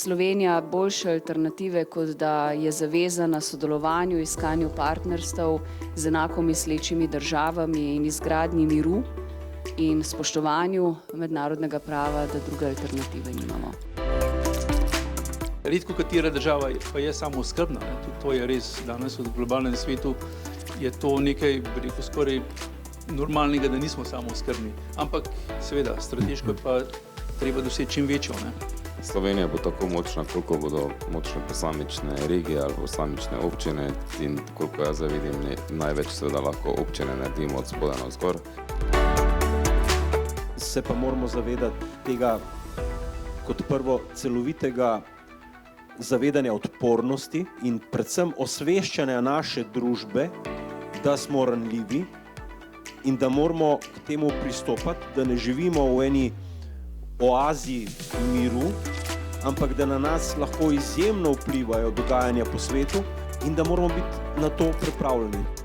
Slovenija boljše alternative, kot da je zavezana sodelovanju, iskanju partnerstev z enako mislečimi državami in izgradnji miru in spoštovanju mednarodnega prava, da druge alternative nimamo. Redko katera država pa je samooskrbna. Tudi to je res danes v globalnem svetu. Je to nekaj, bi rekel, skoraj normalnega, da nismo samooskrbni. Ampak seveda, strateško je pa treba doseči čim večjo. Slovenija bo tako močna, koliko bodo močne posamične regije ali posamične občine in koliko jaz vidim, največ seveda lahko občine naredimo od spodaj navzgor. Se pa moramo zavedati tega kot prvo celovitega zavedanja odpornosti in predvsem osveščanja naše družbe, da smo ranljivi in da moramo k temu pristopati, da ne živimo v eni oazi miru, ampak da na nas lahko izjemno vplivajo dogajanja po svetu in da moramo biti na to pripravljeni.